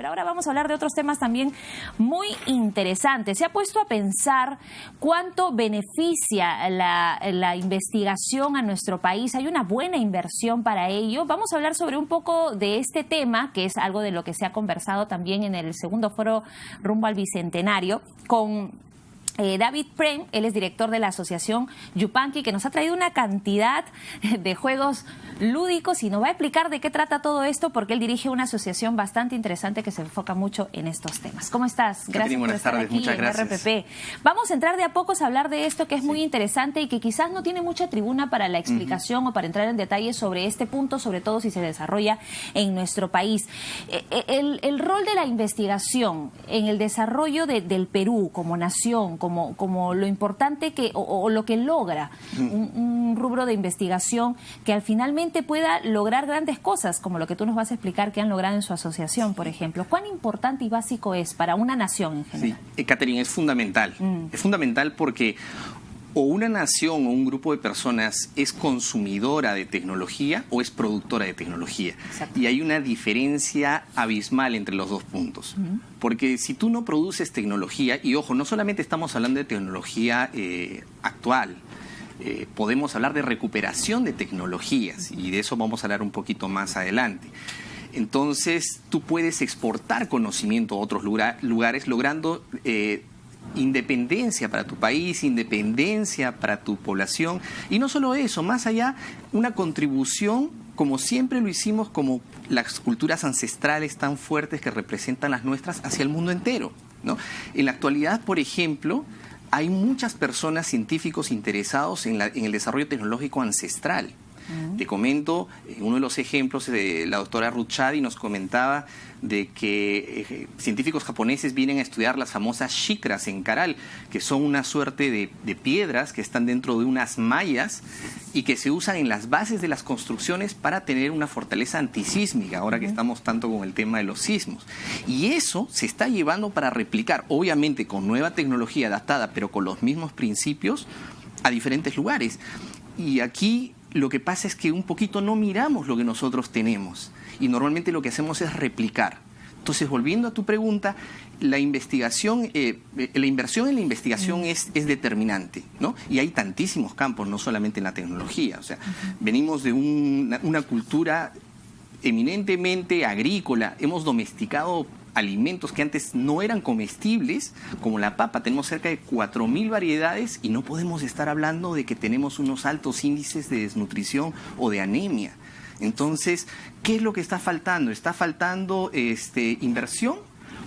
Pero ahora vamos a hablar de otros temas también muy interesantes. Se ha puesto a pensar cuánto beneficia la investigación a nuestro país. ¿Hay una buena inversión para ello? Vamos a hablar sobre un poco de este tema, que es algo de lo que se ha conversado también en el segundo foro rumbo al Bicentenario, con David Prem. Él es director de la asociación Yupanqui, que nos ha traído una cantidad de juegos lúdicos y nos va a explicar de qué trata todo esto, porque él dirige una asociación bastante interesante que se enfoca mucho en estos temas. ¿Cómo estás? Gracias por estar aquí muchas en gracias. RPP. Vamos a entrar de a pocos a hablar de esto, que es muy interesante y que quizás no tiene mucha tribuna para la explicación o para entrar en detalle sobre este punto, sobre todo si se desarrolla en nuestro país. El rol de la investigación en el desarrollo del Perú como nación, como lo importante que o lo que logra un rubro de investigación que al finalmente pueda lograr grandes cosas, como lo que tú nos vas a explicar que han logrado en su asociación, por ejemplo. ¿Cuán importante y básico es para una nación en general? Sí, Catherine, es fundamental. Es fundamental porque o una nación o un grupo de personas es consumidora de tecnología o es productora de tecnología. Exacto. Y hay una diferencia abismal entre los dos puntos. Porque si tú no produces tecnología, y ojo, no solamente estamos hablando de tecnología actual, podemos hablar de recuperación de tecnologías, y de eso vamos a hablar un poquito más adelante. Entonces, tú puedes exportar conocimiento a otros lugares logrando independencia para tu país, independencia para tu población, y no solo eso, más allá, una contribución, como siempre lo hicimos, como las culturas ancestrales tan fuertes que representan las nuestras, hacia el mundo entero, ¿no? En la actualidad, por ejemplo, hay muchas personas, científicos interesados en el desarrollo tecnológico ancestral. Te comento, uno de los ejemplos, la doctora Ruchadi nos comentaba de que científicos japoneses vienen a estudiar las famosas shikras en Caral, que son una suerte de piedras que están dentro de unas mallas y que se usan en las bases de las construcciones para tener una fortaleza antisísmica, ahora que estamos tanto con el tema de los sismos. Y eso se está llevando para replicar, obviamente con nueva tecnología adaptada, pero con los mismos principios, a diferentes lugares. Y aquí lo que pasa es que un poquito no miramos lo que nosotros tenemos y normalmente lo que hacemos es replicar. Entonces, volviendo a tu pregunta, la investigación, la inversión en la investigación es determinante, ¿no? Y hay tantísimos campos, no solamente en la tecnología. O sea, venimos de una cultura eminentemente agrícola, hemos domesticado alimentos que antes no eran comestibles, como la papa. Tenemos cerca de 4.000 variedades y no podemos estar hablando de que tenemos unos altos índices de desnutrición o de anemia. Entonces, ¿qué es lo que está faltando? ¿Está faltando inversión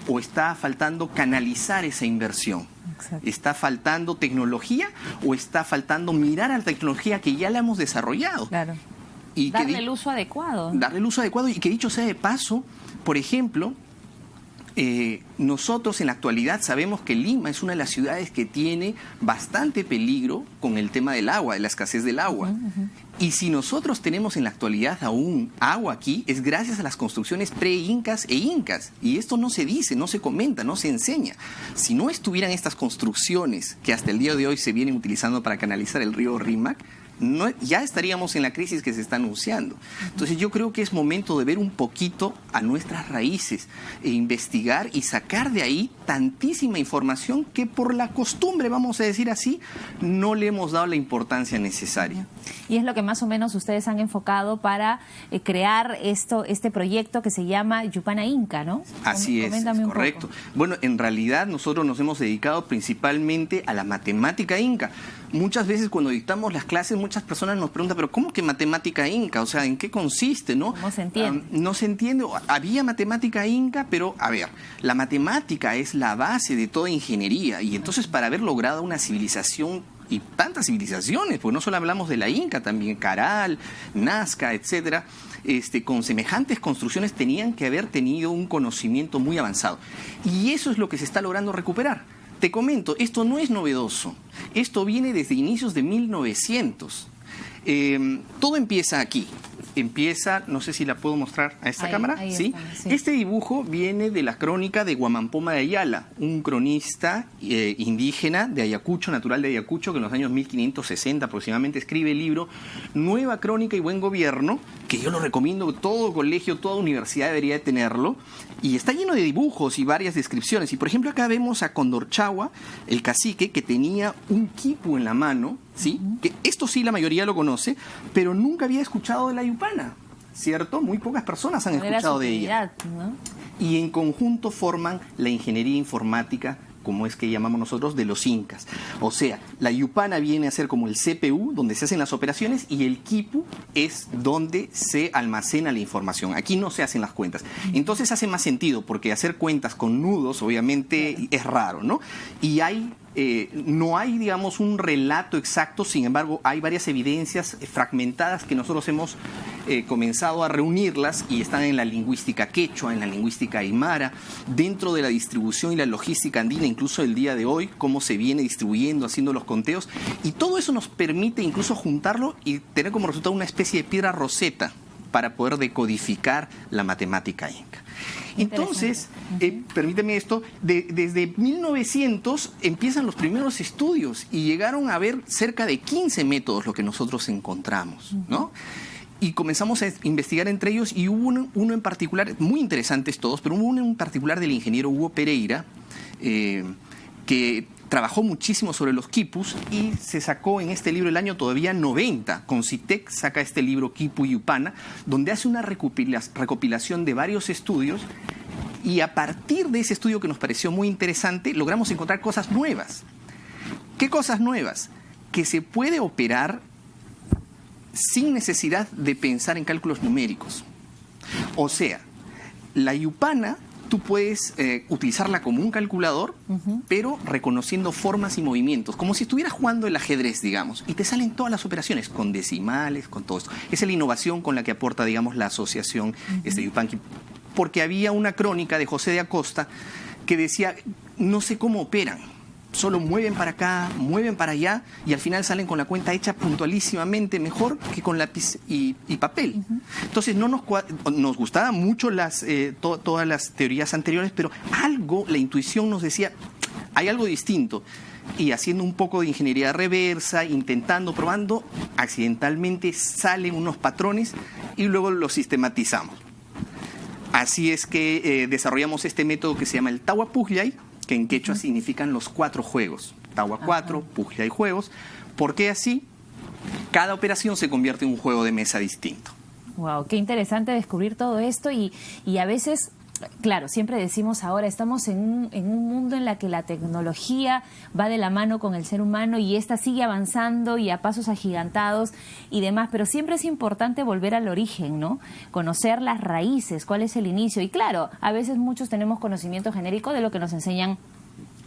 o está faltando canalizar esa inversión? Exacto. ¿Está faltando tecnología o está faltando mirar a la tecnología que ya la hemos desarrollado? Claro. Y darle el uso adecuado. Darle el uso adecuado, y que dicho sea de paso, por ejemplo, nosotros en la actualidad sabemos que Lima es una de las ciudades que tiene bastante peligro con el tema del agua, de la escasez del agua. Y si nosotros tenemos en la actualidad aún agua aquí, es gracias a las construcciones pre-incas e incas. Y esto no se dice, no se comenta, no se enseña. Si no estuvieran estas construcciones que hasta el día de hoy se vienen utilizando para canalizar el río Rímac, ya estaríamos en la crisis que se está anunciando. Entonces yo creo que es momento de ver un poquito a nuestras raíces e investigar y sacar de ahí tantísima información que por la costumbre, vamos a decir así, no le hemos dado la importancia necesaria. Y es lo que más o menos ustedes han enfocado para crear este proyecto que se llama Yupana Inca, ¿no? Así es correcto. Bueno, en realidad nosotros nos hemos dedicado principalmente a la matemática inca. Muchas veces cuando dictamos las clases, muchas personas nos preguntan, pero ¿cómo que matemática inca? O sea, ¿en qué consiste, no? No se entiende. No se entiende. Había matemática inca, pero, a ver, la matemática es la base de toda ingeniería. Y entonces, para haber logrado una civilización, y tantas civilizaciones, porque no solo hablamos de la inca, también Caral, Nazca, etcétera, con semejantes construcciones tenían que haber tenido un conocimiento muy avanzado. Y eso es lo que se está logrando recuperar. Te comento, esto no es novedoso. Esto viene desde inicios de 1900. Todo empieza aquí. Empieza, no sé si la puedo mostrar a esta cámara. Ahí ¿Sí? Estamos, sí. Este dibujo viene de la crónica de Guamampoma de Ayala, un cronista indígena de Ayacucho, natural de Ayacucho, que en los años 1560 aproximadamente escribe el libro Nueva Crónica y Buen Gobierno, que yo lo recomiendo, todo colegio, toda universidad debería de tenerlo, Y está lleno de dibujos y varias descripciones. Y por ejemplo acá vemos a Condorchawa, el cacique, que tenía un quipu en la mano, ¿sí? Que esto sí la mayoría lo conoce, pero nunca había escuchado de la yupana, ¿cierto? Muy pocas personas han escuchado de ella. ¿No? Y en conjunto forman la ingeniería informática, como es que llamamos nosotros, de los incas. O sea, la yupana viene a ser como el CPU, donde se hacen las operaciones, y el quipu es donde se almacena la información. Aquí no se hacen las cuentas. Entonces hace más sentido, porque hacer cuentas con nudos, obviamente, es raro, ¿no? Y no hay, digamos, un relato exacto, sin embargo, hay varias evidencias fragmentadas que nosotros hemos comenzado a reunirlas y están en la lingüística quechua, en la lingüística aymara, dentro de la distribución y la logística andina, incluso el día de hoy, cómo se viene distribuyendo, haciendo los conteos, y todo eso nos permite incluso juntarlo y tener como resultado una especie de piedra roseta para poder decodificar la matemática inca. Entonces, permíteme esto, desde 1900 empiezan los primeros estudios y llegaron a ver cerca de 15 métodos lo que nosotros encontramos, ¿no? Y comenzamos a investigar entre ellos y hubo uno en particular, muy interesantes todos, pero hubo uno en particular del ingeniero Hugo Pereira, que trabajó muchísimo sobre los quipus y se sacó en este libro el año todavía 90. Concitec saca este libro Quipu y Yupana, donde hace una recopilación de varios estudios y a partir de ese estudio que nos pareció muy interesante, logramos encontrar cosas nuevas. ¿Qué cosas nuevas? Que se puede operar sin necesidad de pensar en cálculos numéricos. O sea, la yupana tú puedes utilizarla como un calculador, pero reconociendo formas y movimientos, como si estuvieras jugando el ajedrez, digamos, y te salen todas las operaciones, con decimales, con todo esto. Esa es la innovación con la que aporta, digamos, la asociación Yupanqui, porque había una crónica de José de Acosta que decía, no sé cómo operan, solo mueven para acá, mueven para allá y al final salen con la cuenta hecha puntualísimamente mejor que con lápiz y papel. Entonces nos gustaban mucho todas las teorías anteriores, pero algo, la intuición nos decía, hay algo distinto. Y haciendo un poco de ingeniería reversa, intentando, probando, accidentalmente salen unos patrones y luego los sistematizamos. Así es que desarrollamos este método que se llama el Tahuapujllay, que en quechua significan los 4 juegos. Tawa 4, Pujllay juegos. ¿Por qué así? Cada operación se convierte en un juego de mesa distinto. Wow, qué interesante descubrir todo esto y a veces, claro, siempre decimos ahora, estamos en un mundo en la que la tecnología va de la mano con el ser humano y esta sigue avanzando y a pasos agigantados y demás, pero siempre es importante volver al origen, ¿no? Conocer las raíces, cuál es el inicio. Y claro, a veces muchos tenemos conocimiento genérico de lo que nos enseñan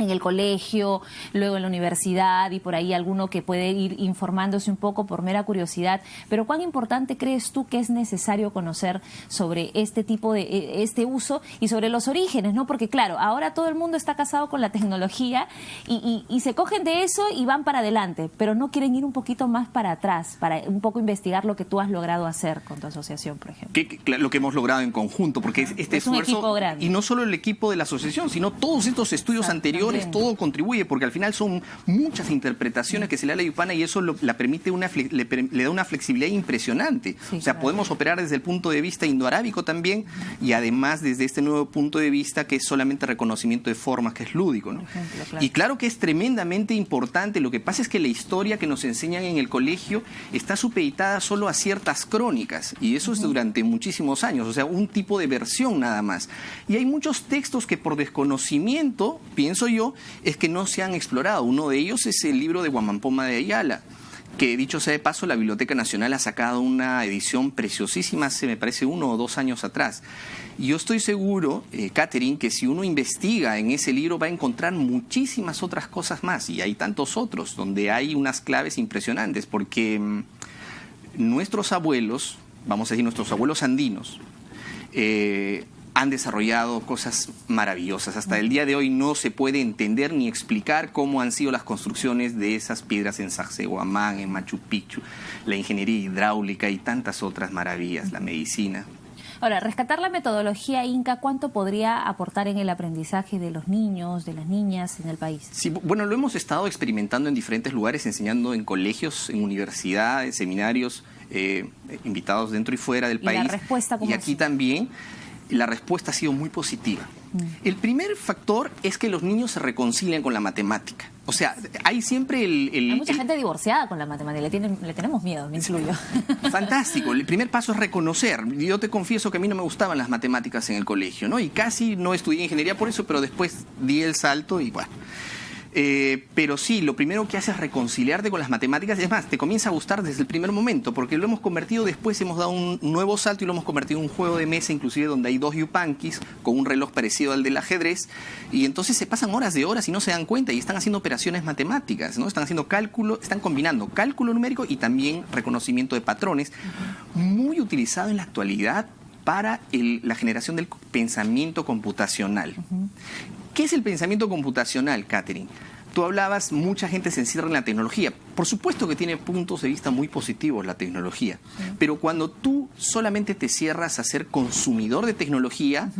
en el colegio, luego en la universidad y por ahí alguno que puede ir informándose un poco por mera curiosidad. Pero ¿cuán importante crees tú que es necesario conocer sobre este tipo de este uso y sobre los orígenes, ¿no? Porque claro, ahora todo el mundo está casado con la tecnología y se cogen de eso y van para adelante, pero no quieren ir un poquito más para atrás, para un poco investigar lo que tú has logrado hacer con tu asociación, por ejemplo. Lo que hemos logrado en conjunto, porque este es un esfuerzo, equipo grande. Y no solo el equipo de la asociación, sino todos estos estudios anteriores, todo contribuye, porque al final son muchas interpretaciones que se le da a la yupana y eso le da una flexibilidad impresionante. Sí, o sea, podemos operar desde el punto de vista indoarábico también y además desde este nuevo punto de vista que es solamente reconocimiento de formas, que es lúdico, ¿no? Ejemplo, claro. Y claro que es tremendamente importante. Lo que pasa es que la historia que nos enseñan en el colegio está supeditada solo a ciertas crónicas y eso es durante muchísimos años, o sea, un tipo de versión nada más. Y hay muchos textos que por desconocimiento, pienso yo, es que no se han explorado. Uno de ellos es el libro de Guamampoma de Ayala, que dicho sea de paso, la Biblioteca Nacional ha sacado una edición preciosísima hace, me parece, 1 o 2 años atrás. Y yo estoy seguro, Catherine, que si uno investiga en ese libro va a encontrar muchísimas otras cosas más, y hay tantos otros, donde hay unas claves impresionantes, porque nuestros abuelos, vamos a decir nuestros abuelos andinos, han desarrollado cosas maravillosas. Hasta el día de hoy no se puede entender ni explicar cómo han sido las construcciones de esas piedras en Sacsayhuamán, en Machu Picchu, la ingeniería hidráulica y tantas otras maravillas, la medicina. Ahora, rescatar la metodología inca, ¿cuánto podría aportar en el aprendizaje de los niños, de las niñas en el país? Sí, bueno, lo hemos estado experimentando en diferentes lugares, enseñando en colegios, en universidades, seminarios, invitados dentro y fuera del país. ¿Y la respuesta cómo Y aquí también. la respuesta ha sido muy positiva. El primer factor es que los niños se reconcilian con la matemática. O sea, hay siempre hay mucha gente divorciada con la matemática, le tenemos miedo, me incluyo. Fantástico. El primer paso es reconocer. Yo te confieso que a mí no me gustaban las matemáticas en el colegio, ¿no? Y casi no estudié ingeniería por eso, pero después di el salto y bueno. Pero sí, lo primero que hace es reconciliarte con las matemáticas. Es más, te comienza a gustar desde el primer momento, porque lo hemos convertido después, hemos dado un nuevo salto y lo hemos convertido en un juego de mesa, inclusive donde hay 2 yupankis con un reloj parecido al del ajedrez, y entonces se pasan horas de horas y no se dan cuenta y están haciendo operaciones matemáticas, ¿no? Están haciendo cálculo, están combinando cálculo numérico y también reconocimiento de patrones, muy utilizado en la actualidad para la generación del pensamiento computacional. ¿Qué es el pensamiento computacional, Catherine? Tú hablabas, mucha gente se encierra en la tecnología. Por supuesto que tiene puntos de vista muy positivos la tecnología, pero cuando tú solamente te cierras a ser consumidor de tecnología,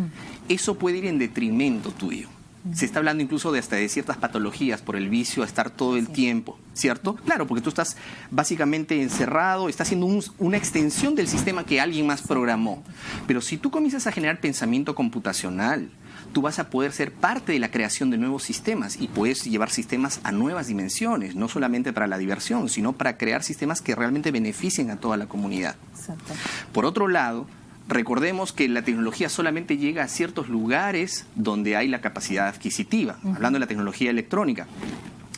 eso puede ir en detrimento tuyo. Se está hablando incluso de hasta de ciertas patologías por el vicio a estar todo el tiempo, ¿cierto? Claro, porque tú estás básicamente encerrado, estás haciendo una extensión del sistema que alguien más programó. Pero si tú comienzas a generar pensamiento computacional, tú vas a poder ser parte de la creación de nuevos sistemas y puedes llevar sistemas a nuevas dimensiones, no solamente para la diversión, sino para crear sistemas que realmente beneficien a toda la comunidad. Exacto. Por otro lado, recordemos que la tecnología solamente llega a ciertos lugares donde hay la capacidad adquisitiva, hablando de la tecnología electrónica.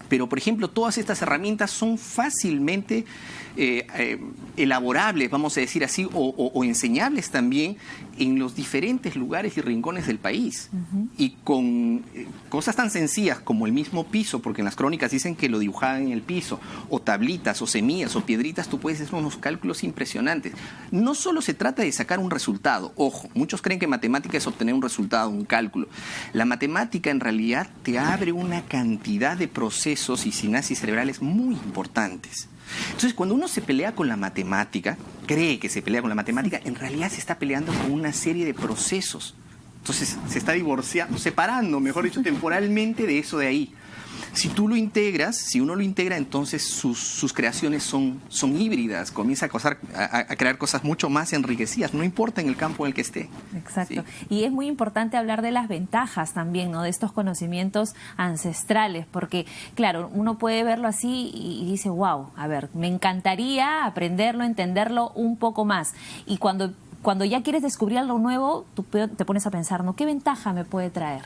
Pero, por ejemplo, todas estas herramientas son fácilmente elaborables, vamos a decir así, o enseñables también en los diferentes lugares y rincones del país. Y con cosas tan sencillas como el mismo piso, porque en las crónicas dicen que lo dibujaban en el piso, o tablitas, o semillas, o piedritas, tú puedes hacer unos cálculos impresionantes. No solo se trata de sacar un resultado, ojo, muchos creen que matemática es obtener un resultado, un cálculo. La matemática en realidad te abre una cantidad de procesos y sinapsis cerebrales muy importantes. Entonces, cuando uno se pelea con la matemática, cree que se pelea con la matemática, en realidad se está peleando con una serie de procesos. Entonces, se está divorciando, separando, mejor dicho, temporalmente de eso de ahí. Si tú lo integras, si uno lo integra, entonces sus creaciones son híbridas, comienza a crear cosas mucho más enriquecidas, no importa en el campo en el que esté. Exacto. ¿Sí? Y es muy importante hablar de las ventajas también, ¿no? De estos conocimientos ancestrales, porque, claro, uno puede verlo así y dice, wow, a ver, me encantaría aprenderlo, entenderlo un poco más. Y cuando ya quieres descubrir algo nuevo, tú te pones a pensar, ¿no? ¿Qué ventaja me puede traer?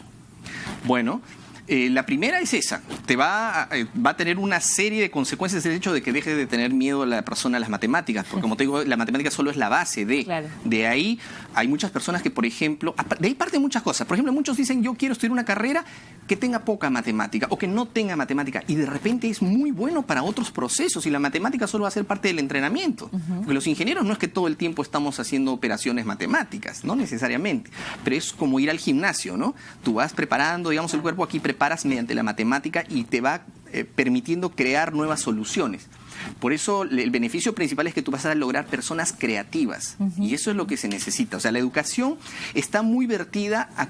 Bueno, la primera es esa, te va a tener una serie de consecuencias el hecho de que deje de tener miedo a la persona a las matemáticas, porque como te digo, la matemática solo es la base de. Claro. De ahí hay muchas personas que, por ejemplo, de ahí parten muchas cosas. Por ejemplo, muchos dicen, yo quiero estudiar una carrera que tenga poca matemática o que no tenga matemática, y de repente es muy bueno para otros procesos y la matemática solo va a ser parte del entrenamiento. Porque los ingenieros no es que todo el tiempo estamos haciendo operaciones matemáticas, no necesariamente, pero es como ir al gimnasio, ¿no? Tú vas preparando, digamos, el cuerpo aquí preparas mediante la matemática y te va permitiendo crear nuevas soluciones. Por eso el beneficio principal es que tú vas a lograr personas creativas y eso es lo que se necesita. O sea, la educación está muy vertida a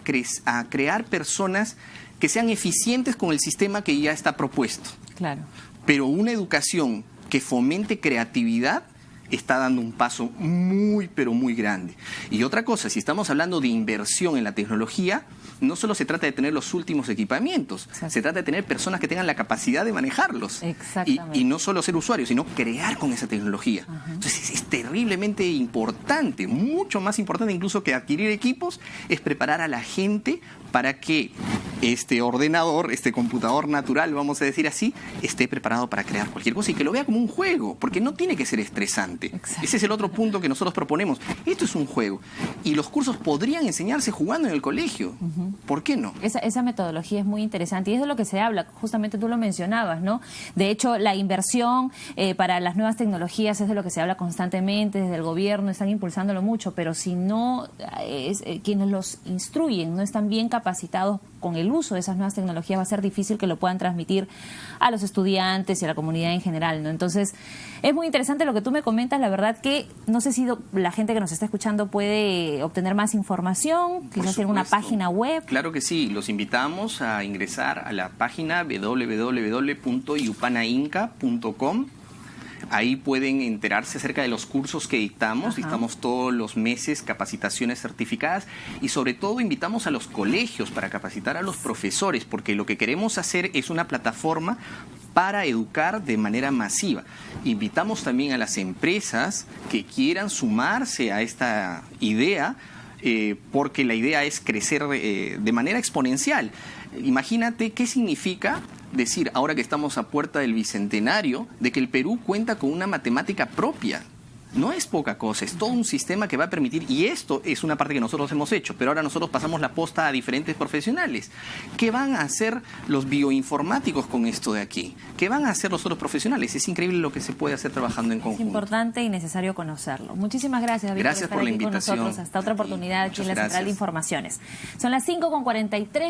crear personas que sean eficientes con el sistema que ya está propuesto. Claro. Pero una educación que fomente creatividad está dando un paso muy, pero muy grande. Y otra cosa, si estamos hablando de inversión en la tecnología, no solo se trata de tener los últimos equipamientos, se trata de tener personas que tengan la capacidad de manejarlos. Y no solo ser usuarios, sino crear con esa tecnología. Entonces es terriblemente importante, mucho más importante incluso que adquirir equipos, es preparar a la gente para que este ordenador, este computador natural, vamos a decir así, esté preparado para crear cualquier cosa y que lo vea como un juego, porque no tiene que ser estresante. Ese es el otro punto que nosotros proponemos. Esto es un juego y los cursos podrían enseñarse jugando en el colegio. ¿Por qué no? Esa metodología es muy interesante y es de lo que se habla, justamente tú lo mencionabas, ¿no? De hecho, la inversión para las nuevas tecnologías es de lo que se habla constantemente, desde el gobierno están impulsándolo mucho, pero si no, quienes los instruyen no están bien capacitados con el uso de esas nuevas tecnologías, va a ser difícil que lo puedan transmitir a los estudiantes y a la comunidad en general, ¿no? Entonces, es muy interesante lo que tú me comentas, la verdad que no sé si la gente que nos está escuchando puede obtener más información, quizás en una página web. Claro que sí, los invitamos a ingresar a la página www.yupanainca.com Ahí pueden enterarse acerca de los cursos que dictamos. Dictamos todos los meses capacitaciones certificadas y sobre todo invitamos a los colegios para capacitar a los profesores, porque lo que queremos hacer es una plataforma para educar de manera masiva. Invitamos también a las empresas que quieran sumarse a esta idea, porque la idea es crecer de manera exponencial. Imagínate qué significa decir, ahora que estamos a puerta del bicentenario, de que el Perú cuenta con una matemática propia. No es poca cosa, es todo un sistema que va a permitir, y esto es una parte que nosotros hemos hecho, pero ahora nosotros pasamos la posta a diferentes profesionales. ¿Qué van a hacer los bioinformáticos con esto de aquí? ¿Qué van a hacer los otros profesionales? Es increíble lo que se puede hacer trabajando en conjunto. Es importante y necesario conocerlo. Muchísimas gracias, David, gracias por la invitación. con nosotros. Hasta otra oportunidad aquí en la Central de Informaciones. Son las 5:43.